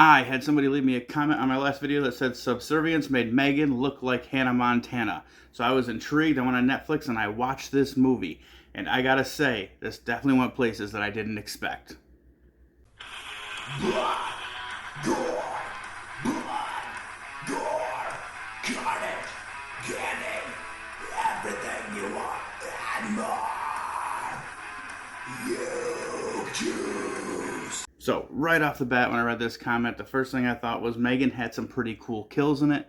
I had somebody leave me a comment on my last video that said Subservience made Megan look like Hannah Montana. So I was intrigued. I went on Netflix and I watched this movie. And I gotta say, this definitely went places that I didn't expect. Blood, gore, blood, gore, cut it, get it, everything you want and more. You choose. So right off the bat, when I read this comment, the first thing I thought was Megan had some pretty cool kills in it.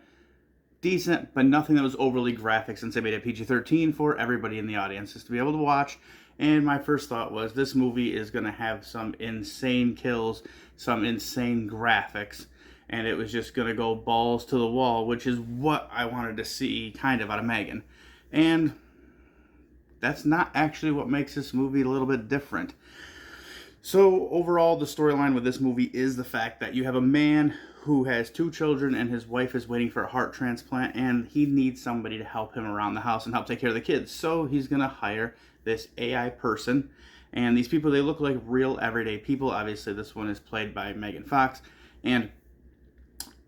Decent, but nothing that was overly graphic, since they made it PG-13 for everybody in the audience just to be able to watch. And my first thought was this movie is going to have some insane kills, some insane graphics, and it was just going to go balls to the wall, which is what I wanted to see kind of out of Megan. And that's not actually what makes this movie a little bit different. So overall, the storyline with this movie is the fact that you have a man who has 2 children and his wife is waiting for a heart transplant, and he needs somebody to help him around the house and help take care of the kids. So he's going to hire this AI person, and these people, they look like real everyday people. Obviously, this one is played by Megan Fox, and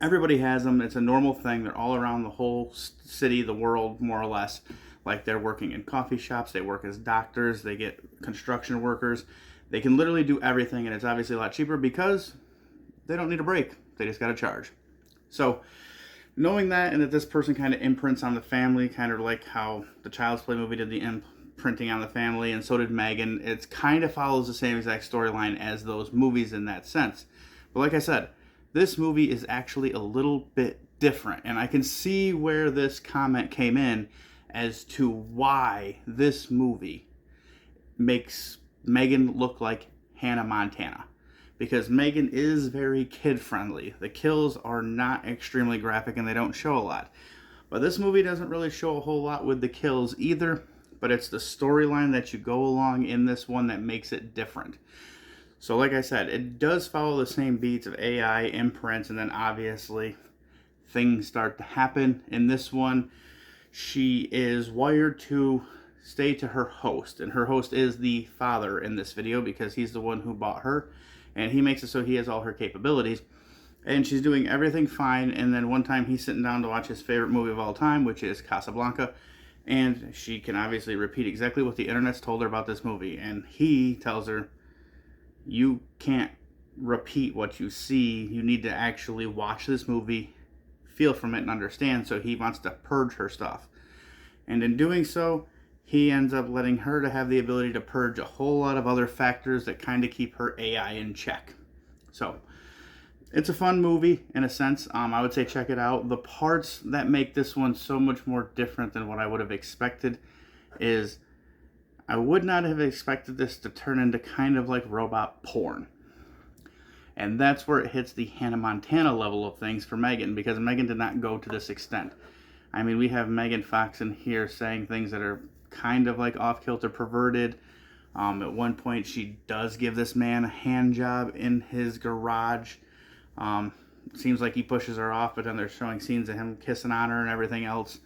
everybody has them. It's a normal thing. They're all around the whole city, the world, more or less. Like, they're working in coffee shops, they work as doctors, they get construction workers. They can literally do everything, and it's obviously a lot cheaper because they don't need a break. They just got to charge. So, knowing that, and that this person kind of imprints on the family, kind of like how the Child's Play movie did the imprinting on the family, and so did Megan, it kind of follows the same exact storyline as those movies in that sense. But like I said, this movie is actually a little bit different, and I can see where this comment came in as to why this movie makes Megan look like Hannah Montana. Because Megan is very kid-friendly. The kills are not extremely graphic and they don't show a lot. But this movie doesn't really show a whole lot with the kills either. But it's the storyline that you go along in this one that makes it different. So like I said, it does follow the same beats of AI, imprints, and then obviously things start to happen. In this one, she is wired to stay to her host. And her host is the father in this video because he's the one who bought her. And he makes it so he has all her capabilities. And she's doing everything fine. And then one time he's sitting down to watch his favorite movie of all time, which is Casablanca. And she can obviously repeat exactly what the internet's told her about this movie. And he tells her, you can't repeat what you see. You need to actually watch this movie, feel from it, and understand. So he wants to purge her stuff. And in doing so, he ends up letting her to have the ability to purge a whole lot of other factors that kind of keep her AI in check. So, it's a fun movie in a sense. I would say check it out. The parts that make this one so much more different than what I would have expected is I would not have expected this to turn into kind of like robot porn. And that's where it hits the Hannah Montana level of things for Megan, because Megan did not go to this extent. I mean, we have Megan Fox in here saying things that are kind of like off-kilter, perverted. At one point, she does give this man a hand job in his garage. Seems like he pushes her off, but then they're showing scenes of him kissing on her and everything else.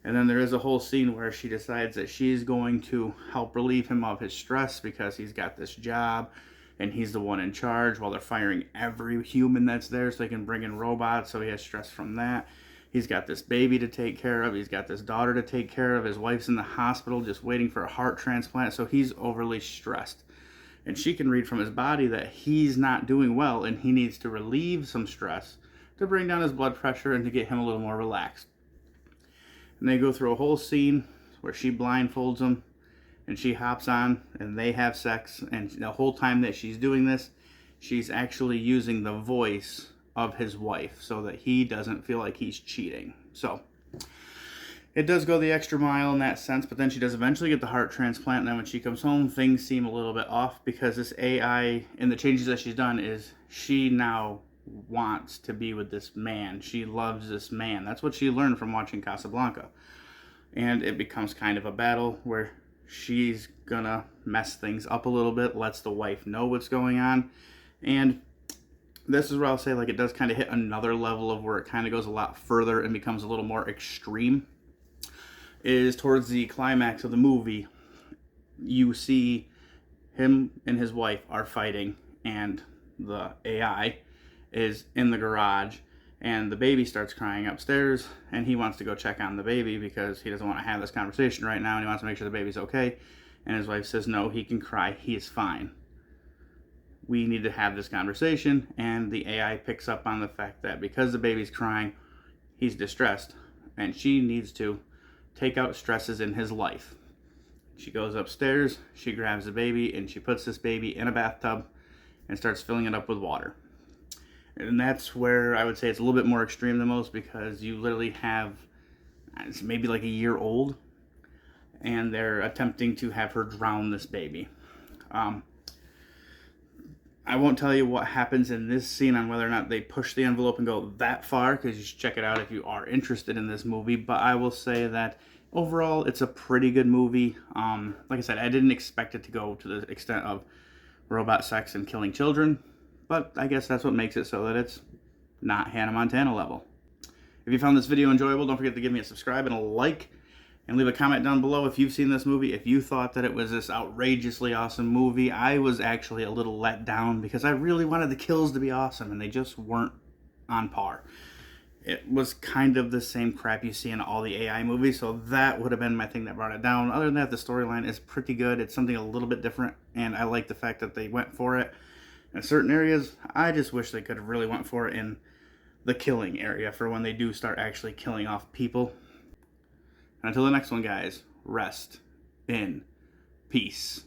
And then there is a whole scene where she decides that she's going to help relieve him of his stress because he's got this job and he's the one in charge while they're firing every human that's there so they can bring in robots, so he has stress from that. He's got this baby to take care of. He's got this daughter to take care of. His wife's in the hospital just waiting for a heart transplant, so he's overly stressed. And she can read from his body that he's not doing well and he needs to relieve some stress to bring down his blood pressure and to get him a little more relaxed. And they go through a whole scene where she blindfolds him and she hops on and they have sex. And the whole time that she's doing this, she's actually using the voice of his wife so that he doesn't feel like he's cheating. So it does go the extra mile in that sense, but then she does eventually get the heart transplant, and then when she comes home, things seem a little bit off because this AI, and the changes that she's done, is she now wants to be with this man. She loves this man. That's what she learned from watching Casablanca. And it becomes kind of a battle where she's gonna mess things up a little bit, lets the wife know what's going on, and this is where I'll say, like, it does kind of hit another level of where it kind of goes a lot further and becomes a little more extreme. Is towards the climax of the movie, you see him and his wife are fighting, and the AI is in the garage, and the baby starts crying upstairs, and he wants to go check on the baby because he doesn't want to have this conversation right now, and he wants to make sure the baby's okay. And his wife says, no, he can cry, he is fine. We need to have this conversation. And the AI picks up on the fact that because the baby's crying, he's distressed, and she needs to take out stresses in his life. She goes upstairs, she grabs the baby, and she puts this baby in a bathtub and starts filling it up with water. And that's where I would say it's a little bit more extreme than most, because you literally have, it's maybe like a year old, and they're attempting to have her drown this baby. I won't tell you what happens in this scene on whether or not they push the envelope and go that far, because you should check it out if you are interested in this movie. But I will say that overall, it's a pretty good movie. Like I said, I didn't expect it to go to the extent of robot sex and killing children, but I guess that's what makes it so that it's not Hannah Montana level. If you found this video enjoyable, don't forget to give me a subscribe and a like, and leave a comment down below if you've seen this movie, if you thought that it was this outrageously awesome movie. I was actually a little let down because I really wanted the kills to be awesome, and they just weren't on par. It was kind of the same crap you see in all the AI movies, so that would have been my thing that brought it down. Other than that, the storyline is pretty good. It's something a little bit different, and I like the fact that they went for it in certain areas. I just wish they could have really went for it in the killing area for when they do start actually killing off people. And until the next one, guys, rest in peace.